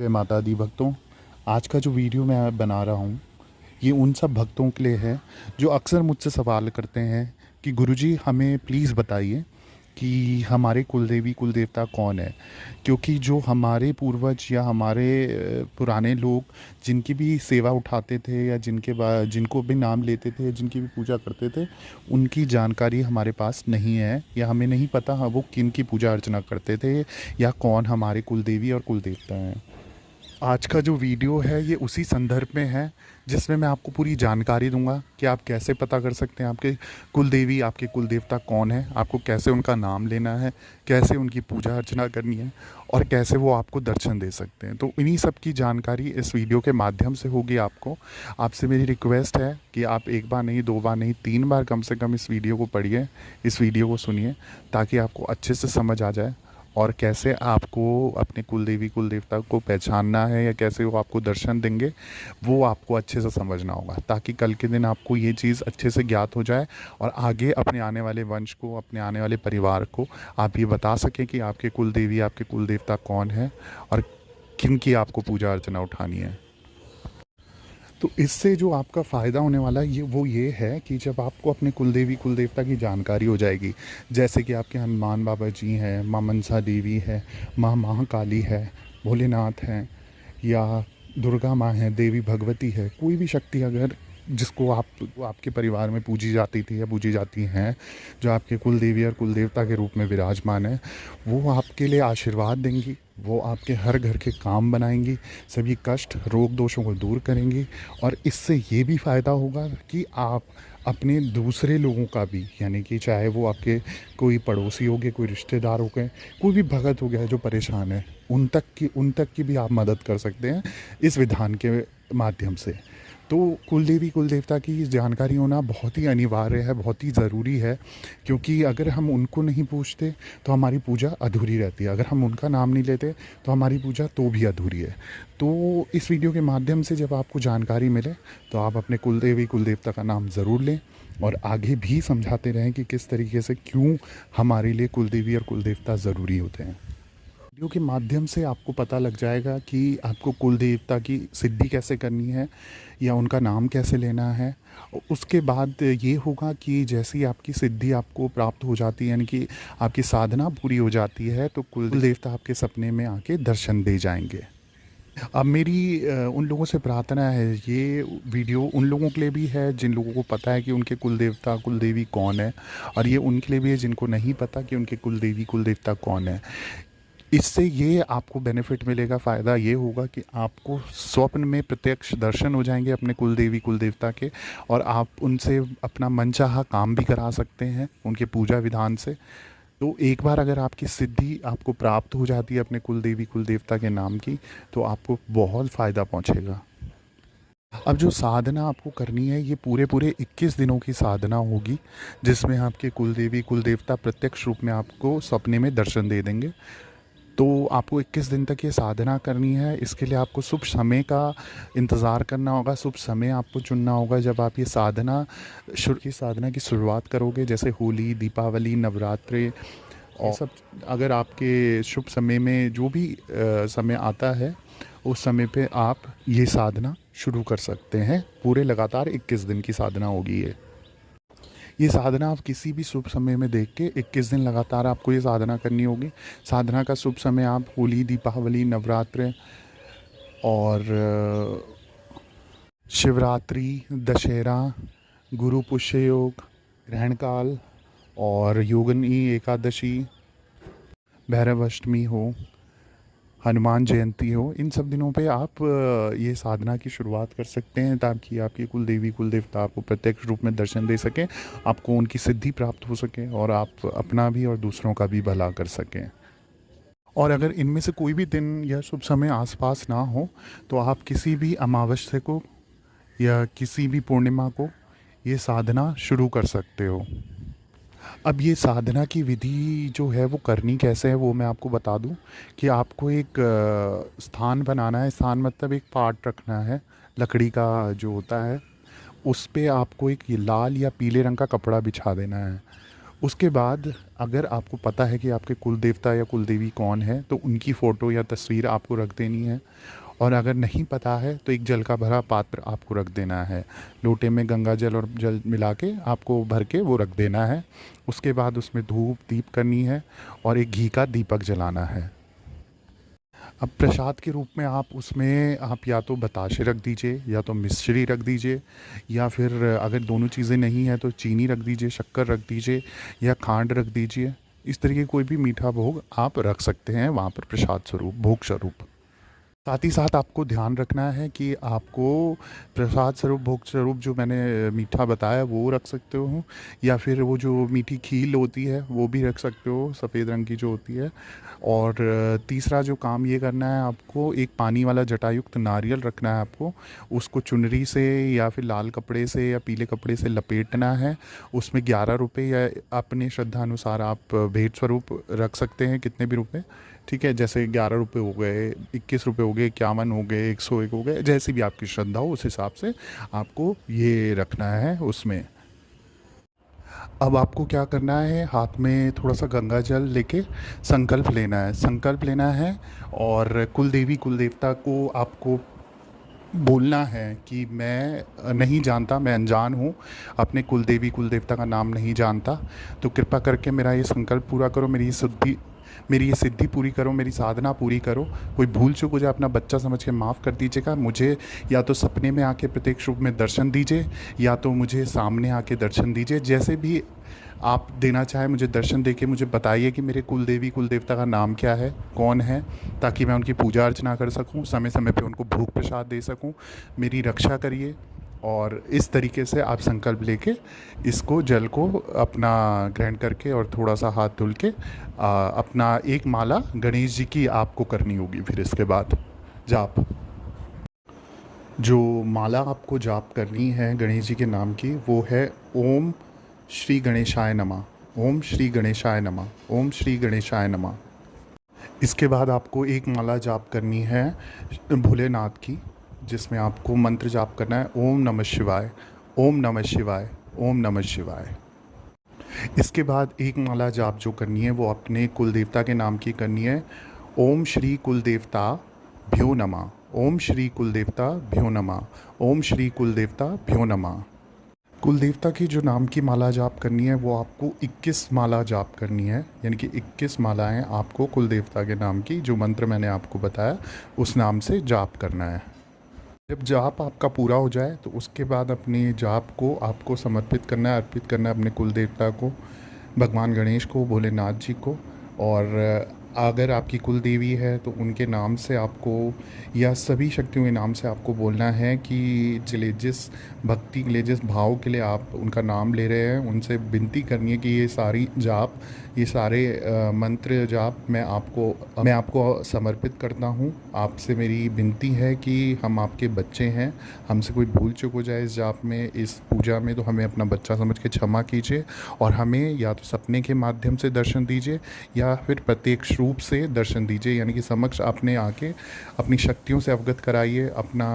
जय माता दी भक्तों। आज का जो वीडियो मैं बना रहा हूँ ये उन सब भक्तों के लिए है जो अक्सर मुझसे सवाल करते हैं कि गुरुजी हमें प्लीज़ बताइए कि हमारे कुलदेवी कुलदेवता कौन है। क्योंकि जो हमारे पूर्वज या हमारे पुराने लोग जिनकी भी सेवा उठाते थे या जिनको भी नाम लेते थे, जिनकी भी पूजा करते थे, उनकी जानकारी हमारे पास नहीं है या हमें नहीं पता हाँ वो किन की पूजा अर्चना करते थे या कौन हमारे कुलदेवी और कुलदेवता हैं। आज का जो वीडियो है ये उसी संदर्भ में है जिसमें मैं आपको पूरी जानकारी दूंगा कि आप कैसे पता कर सकते हैं आपके कुलदेवी, आपके कुलदेवता कौन है, आपको कैसे उनका नाम लेना है, कैसे उनकी पूजा अर्चना करनी है और कैसे वो आपको दर्शन दे सकते हैं। तो इन्हीं सब की जानकारी इस वीडियो के माध्यम से होगी आपको। आपसे मेरी रिक्वेस्ट है कि आप एक बार नहीं, दो बार नहीं, 3 बार कम से कम इस वीडियो को पढ़िए, इस वीडियो को सुनिए, ताकि आपको अच्छे से समझ आ जाए और कैसे आपको अपने कुलदेवी कुलदेवता को पहचानना है या कैसे वो आपको दर्शन देंगे वो आपको अच्छे से समझना होगा, ताकि कल के दिन आपको ये चीज़ अच्छे से ज्ञात हो जाए और आगे अपने आने वाले वंश को, अपने आने वाले परिवार को आप ये बता सकें कि आपके कुलदेवी, आपके कुलदेवता कौन है और किन की आपको पूजा अर्चना उठानी है। तो इससे जो आपका फ़ायदा होने वाला है ये है कि जब आपको अपने कुलदेवी कुलदेवता की जानकारी हो जाएगी, जैसे कि आपके हनुमान बाबा जी हैं, माँ मनसा देवी है, माँ महाकाली है, भोलेनाथ हैं या दुर्गा माँ है, देवी भगवती है, कोई भी शक्ति अगर जिसको आपके परिवार में पूजी जाती थी या पूजी जाती हैं, जो आपके कुलदेवी और कुलदेवता के रूप में विराजमान है, वो आपके लिए आशीर्वाद देंगी, वो आपके हर घर के काम बनाएंगी, सभी कष्ट रोग दोषों को दूर करेंगी। और इससे ये भी फ़ायदा होगा कि आप अपने दूसरे लोगों का भी, यानी कि चाहे वो आपके कोई पड़ोसी हो गए, कोई रिश्तेदार हो गए, कोई भी भगत हो गया है जो परेशान है, उन तक की भी आप मदद कर सकते हैं इस विधान के माध्यम से। तो कुलदेवी कुलदेवता की जानकारी होना बहुत ही अनिवार्य है, बहुत ही ज़रूरी है, क्योंकि अगर हम उनको नहीं पूछते तो हमारी पूजा अधूरी रहती है, अगर हम उनका नाम नहीं लेते तो हमारी पूजा तो भी अधूरी है। तो इस वीडियो के माध्यम से जब आपको जानकारी मिले तो आप अपने कुलदेवी कुलदेवता का नाम ज़रूर लें और आगे भी समझाते रहें कि किस तरीके से क्यों हमारे लिए कुलदेवी और कुलदेवता ज़रूरी होते हैं। वीडियो के माध्यम से आपको पता लग जाएगा कि आपको कुल देवता की सिद्धि कैसे करनी है या उनका नाम कैसे लेना है। उसके बाद ये होगा कि जैसे ही आपकी सिद्धि आपको प्राप्त हो जाती है, यानी कि आपकी साधना पूरी हो जाती है, तो कुल देवता आपके सपने में आके दर्शन दे जाएंगे। अब मेरी उन लोगों से प्रार्थना है, ये वीडियो उन लोगों के लिए भी है जिन लोगों को पता है कि उनके कुल देवता कुल देवी कौन है, और ये उनके लिए भी है जिनको नहीं पता कि उनके कुल देवी कुल देवता कौन है। इससे ये आपको बेनिफिट मिलेगा, फ़ायदा ये होगा कि आपको स्वप्न में प्रत्यक्ष दर्शन हो जाएंगे अपने कुलदेवी कुलदेवता के, और आप उनसे अपना मनचाहा काम भी करा सकते हैं उनके पूजा विधान से। तो एक बार अगर आपकी सिद्धि आपको प्राप्त हो जाती है अपने कुलदेवी कुलदेवता के नाम की, तो आपको बहुत फ़ायदा पहुंचेगा। अब जो साधना आपको करनी है ये पूरे पूरे 21 दिनों की साधना होगी, जिसमें आपके कुलदेवी कुलदेवता प्रत्यक्ष रूप में आपको सपने में दर्शन दे देंगे। तो आपको 21 दिन तक ये साधना करनी है। इसके लिए आपको शुभ समय का इंतज़ार करना होगा, शुभ समय आपको चुनना होगा जब आप ये साधना की शुरुआत करोगे, जैसे होली, दीपावली, नवरात्रे और सब। अगर आपके शुभ समय में जो भी समय आता है उस समय पे आप ये साधना शुरू कर सकते हैं। पूरे लगातार 21 दिन की साधना होगी ये साधना आप किसी भी शुभ समय में देख के 21 दिन लगातार आपको ये साधना करनी होगी। साधना का शुभ समय आप होली, दीपावली, नवरात्र और शिवरात्रि, दशहरा, गुरु पुष्य योग, ग्रहण काल और योगिनी एकादशी, भैरव अष्टमी हो, हनुमान जयंती हो, इन सब दिनों पे आप ये साधना की शुरुआत कर सकते हैं, ताकि आपकी कुल देवी कुल देवता आपको प्रत्यक्ष रूप में दर्शन दे सकें, आपको उनकी सिद्धि प्राप्त हो सके और आप अपना भी और दूसरों का भी भला कर सकें। और अगर इनमें से कोई भी दिन या शुभ समय आसपास ना हो तो आप किसी भी अमावस्या को या किसी भी पूर्णिमा को ये साधना शुरू कर सकते हो। अब ये साधना की विधि जो है वो करनी कैसे है वो मैं आपको बता दूं कि आपको एक स्थान बनाना है। स्थान मतलब एक पाट रखना है लकड़ी का जो होता है, उस पे आपको एक ये लाल या पीले रंग का कपड़ा बिछा देना है। उसके बाद अगर आपको पता है कि आपके कुल देवता या कुल देवी कौन है, तो उनकी फ़ोटो या तस्वीर आपको रख देनी है। और अगर नहीं पता है तो एक जल का भरा पात्र आपको रख देना है। लोटे में गंगा जल और जल मिला के आपको भर के वो रख देना है। उसके बाद उसमें धूप दीप करनी है और एक घी का दीपक जलाना है। अब प्रसाद के रूप में आप उसमें आप या तो बताशे रख दीजिए, या तो मिश्री रख दीजिए, या फिर अगर दोनों चीज़ें नहीं हैं तो चीनी रख दीजिए, शक्कर रख दीजिए, या खांड रख दीजिए। इस तरीके कोई भी मीठा भोग आप रख सकते हैं वहाँ पर प्रसाद स्वरूप, भोग स्वरूप। साथ ही साथ आपको ध्यान रखना है कि आपको प्रसाद स्वरूप, भोग स्वरूप जो मैंने मीठा बताया वो रख सकते हो, या फिर वो जो मीठी खील होती है वो भी रख सकते हो, सफ़ेद रंग की जो होती है। और तीसरा जो काम ये करना है, आपको एक पानी वाला जटायुक्त नारियल रखना है आपको। उसको चुनरी से या फिर लाल कपड़े से या पीले कपड़े से लपेटना है। उसमें 11 रुपये या अपने श्रद्धा अनुसार आप भेंट स्वरूप रख सकते हैं, कितने भी रुपए, ठीक है। जैसे 11 रुपये हो गए, 21 रुपये हो गए, 51 हो गए, 101 हो गए, जैसी भी आपकी श्रद्धा हो उस हिसाब से आपको ये रखना है उसमें। अब आपको क्या करना है, हाथ में थोड़ा सा गंगा जल लेके संकल्प लेना है, संकल्प लेना है। और कुल देवी कुल देवता को आपको बोलना है कि मैं नहीं जानता, मैं अनजान हूँ, अपने कुल देवी कुल देवता का नाम नहीं जानता, तो कृपा करके मेरा ये संकल्प पूरा करो, मेरी ये सिद्धि पूरी करो, मेरी साधना पूरी करो। कोई भूल चूक हो जाए अपना बच्चा समझ के माफ़ कर दीजिएगा मुझे। या तो सपने में आके प्रत्यक्ष रूप में दर्शन दीजिए, या तो मुझे सामने आके दर्शन दीजिए, जैसे भी आप देना चाहें मुझे दर्शन देके मुझे बताइए कि मेरे कुल देवी कुल देवता का नाम क्या है, कौन है, ताकि मैं उनकी पूजा अर्चना कर सकूं, समय समय पे उनको भोग प्रसाद दे सकूं। मेरी रक्षा करिए। और इस तरीके से आप संकल्प लेके इसको जल को अपना ग्रहण करके और थोड़ा सा हाथ धुल के अपना एक माला गणेश जी की आपको करनी होगी। फिर इसके बाद जाप, जो माला आपको जाप करनी है गणेश जी के नाम की, वो है ओम श्री गणेशाय नमः, ओम श्री गणेशाय नमः, ओम श्री गणेशाय नमः। इसके बाद आपको एक माला जाप करनी है भोलेनाथ की, जिसमें आपको मंत्र जाप करना है ओम नमः शिवाय, ओम नमः शिवाय, ओम नमः शिवाय। इसके बाद एक माला जाप जो करनी है वो अपने कुल देवता के नाम की करनी है। ओम श्री कुल देवता भ्यो नमः, ओम श्री कुल देवता भ्यो नमः, ओम श्री कुल देवता भ्यो नमः। कुल देवता की जो नाम की माला जाप करनी है वो आपको 21 माला जाप करनी है, यानी कि 21 मालाएं आपको कुल देवता के नाम की, जो मंत्र मैंने आपको बताया उस नाम से जाप करना है। जब जाप आपका पूरा हो जाए तो उसके बाद अपने जाप को आपको समर्पित करना है, अर्पित करना है अपने कुल देवता को, भगवान गणेश को, भोलेनाथ जी को। और अगर आपकी कुल देवी है तो उनके नाम से आपको, या सभी शक्तियों के नाम से आपको बोलना है कि जिस भक्ति के लिए, जिस भाव के लिए आप उनका नाम ले रहे हैं, उनसे विनती करनी है कि ये सारी जाप, ये सारे मंत्र जाप मैं आपको समर्पित करता हूँ। आपसे मेरी विनती है कि हम आपके बच्चे हैं, हमसे कोई भूल चूक हो जाए इस जाप में, इस पूजा में, तो हमें अपना बच्चा समझ के क्षमा कीजिए। और हमें या तो सपने के माध्यम से दर्शन दीजिए या फिर प्रत्यक्ष रूप से दर्शन दीजिए, यानी कि समक्ष अपने आके अपनी शक्तियों से अवगत कराइए, अपना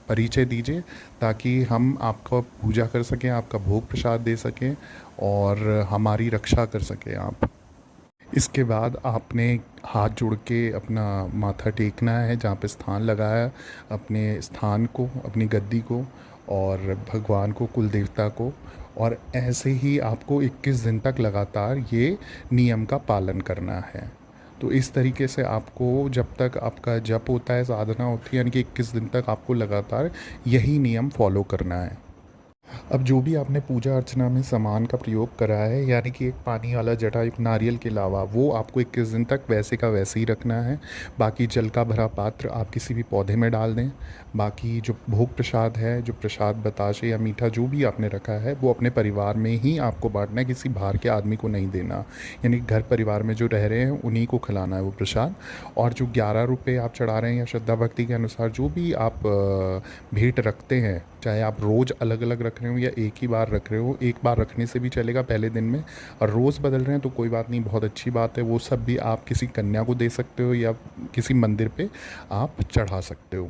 परिचय दीजिए, ताकि हम आपका पूजा कर सकें, आपका भोग प्रसाद दे सकें और हमारी रक्षा कर सकें आप। इसके बाद आपने हाथ जोड़ के अपना माथा टेकना है जहाँ पे स्थान लगाया, अपने स्थान को, अपनी गद्दी को, और भगवान को, कुल देवता को। और ऐसे ही आपको 21 दिन तक लगातार ये नियम का पालन करना है। तो इस तरीके से आपको जब तक आपका जप होता है, साधना होती है, यानी कि 21 दिन तक आपको लगातार यही नियम फॉलो करना है। अब जो भी आपने पूजा अर्चना में सामान का प्रयोग करा है, यानी कि एक पानी वाला जटायुक्त नारियल के अलावा, वो आपको 21 दिन तक वैसे का वैसे ही रखना है। बाकी जल का भरा पात्र आप किसी भी पौधे में डाल दें। बाकी जो भोग प्रसाद है, जो प्रसाद बताशे या मीठा जो भी आपने रखा है, वो अपने परिवार में ही आपको बांटना है, किसी बाहर के आदमी को नहीं देना। यानी घर परिवार में जो रह रहे हैं उन्हीं को खिलाना है वो प्रसाद। और जो 11 रुपये आप चढ़ा रहे हैं, या श्रद्धा भक्ति के अनुसार जो भी आप भेंट रखते हैं, चाहे आप रोज़ अलग अलग रख रहे हो या एक ही बार रख रहे हो, एक बार रखने से भी चलेगा पहले दिन में, और रोज़ बदल रहे हैं तो कोई बात नहीं, बहुत अच्छी बात है। वो सब भी आप किसी कन्या को दे सकते हो या किसी मंदिर पे आप चढ़ा सकते हो।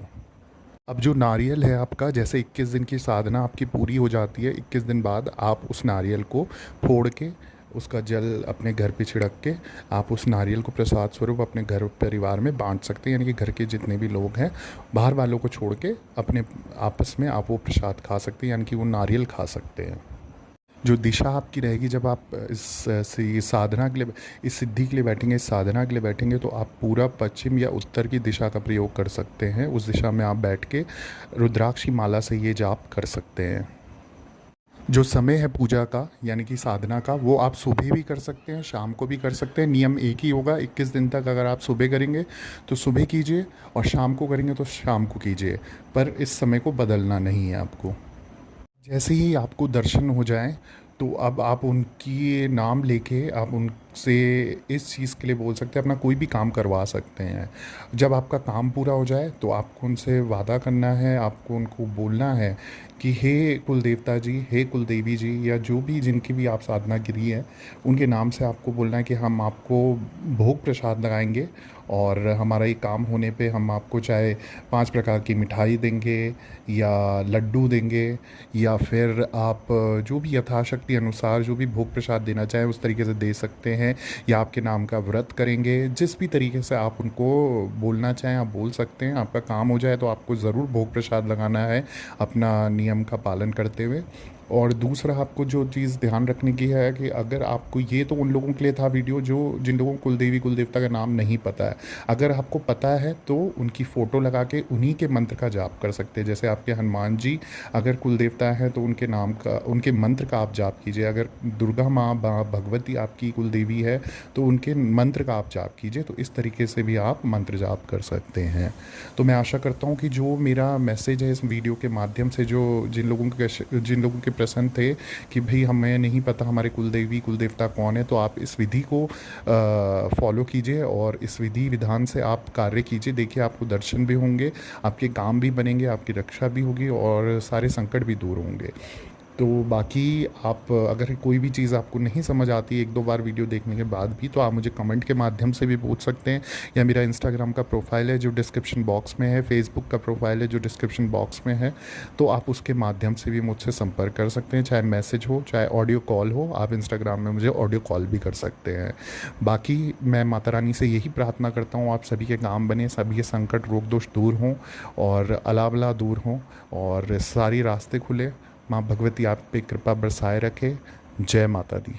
अब जो नारियल है आपका, जैसे 21 दिन की साधना आपकी पूरी हो जाती है, 21 दिन बाद आप उस नारियल को फोड़ के उसका जल अपने घर पे छिड़क के आप उस नारियल को प्रसाद स्वरूप अपने घर परिवार में बांट सकते हैं, यानी कि घर के जितने भी लोग हैं बाहर वालों को छोड़ के अपने आपस में आप वो प्रसाद खा सकते हैं, यानी कि वो नारियल खा सकते हैं। जो दिशा आपकी रहेगी जब आप इस साधना के लिए, इस सिद्धि के लिए बैठेंगे, इस साधना के लिए बैठेंगे, तो आप पूरा पश्चिम या उत्तर की दिशा का प्रयोग कर सकते हैं। उस दिशा में आप बैठ के रुद्राक्षी माला से ये जाप कर सकते हैं। जो समय है पूजा का यानी कि साधना का, वो आप सुबह भी कर सकते हैं, शाम को भी कर सकते हैं। नियम एक ही होगा 21 दिन तक। अगर आप सुबह करेंगे तो सुबह कीजिए और शाम को करेंगे तो शाम को कीजिए, पर इस समय को बदलना नहीं है आपको। जैसे ही आपको दर्शन हो जाए तो अब आप उनकी नाम लेके आप उनसे इस चीज़ के लिए बोल सकते हैं, अपना कोई भी काम करवा सकते हैं। जब आपका काम पूरा हो जाए तो आपको उनसे वादा करना है, आपको उनको बोलना है कि हे कुल देवता जी, हे कुल देवी जी, या जो भी जिनकी भी आप साधना गिरी है उनके नाम से आपको बोलना है कि हम आपको भोग प्रसाद लगाएंगे और हमारा ये काम होने पे हम आपको चाहे 5 प्रकार की मिठाई देंगे या लड्डू देंगे, या फिर आप जो भी यथाशक्ति अनुसार जो भी भोग प्रसाद देना चाहें उस तरीके से दे सकते हैं, या आपके नाम का व्रत करेंगे। जिस भी तरीके से आप उनको बोलना चाहें आप बोल सकते हैं। आपका काम हो जाए तो आपको ज़रूर भोग प्रसाद लगाना है अपना नियम का पालन करते हुए। और दूसरा आपको जो चीज़ ध्यान रखने की है कि अगर आपको, ये तो उन लोगों के लिए था वीडियो जो जिन लोगों को कुल देवी कुल देवता का नाम नहीं पता है। अगर आपको पता है तो उनकी फ़ोटो लगा के उन्हीं के मंत्र का जाप कर सकते हैं। जैसे आपके हनुमान जी अगर कुल देवता हैं तो उनके नाम का, उनके मंत्र का आप जाप कीजिए। अगर दुर्गा माँ भगवती आपकी कुल देवी है तो उनके मंत्र का आप जाप कीजिए। तो इस तरीके से भी आप मंत्र जाप कर सकते हैं। तो मैं आशा करता हूँ कि जो मेरा मैसेज है इस वीडियो के माध्यम से, जो जिन लोगों के प्रश्न थे कि भाई हमें नहीं पता हमारे कुल देवी कुल देवता कौन है, तो आप इस विधि को फॉलो कीजिए और इस विधि विधान से आप कार्य कीजिए। देखिए आपको दर्शन भी होंगे, आपके काम भी बनेंगे, आपकी रक्षा भी होगी और सारे संकट भी दूर होंगे। तो बाकी आप अगर कोई भी चीज़ आपको नहीं समझ आती 1-2 बार वीडियो देखने के बाद भी, तो आप मुझे कमेंट के माध्यम से भी पूछ सकते हैं, या मेरा इंस्टाग्राम का प्रोफाइल है जो डिस्क्रिप्शन बॉक्स में है, फेसबुक का प्रोफाइल है जो डिस्क्रिप्शन बॉक्स में है, तो आप उसके माध्यम से भी मुझसे संपर्क कर सकते हैं। चाहे मैसेज हो चाहे ऑडियो कॉल हो, आप इंस्टाग्राम में मुझे ऑडियो कॉल भी कर सकते हैं। बाकी मैं माता रानी से यही प्रार्थना करता हूँ आप सभी के काम बने, सभी के संकट रोग दोष दूर हों और अलावला दूर हों और सारी रास्ते खुले। माँ भगवती आप पे कृपा बरसाए रखे। जय माता दी।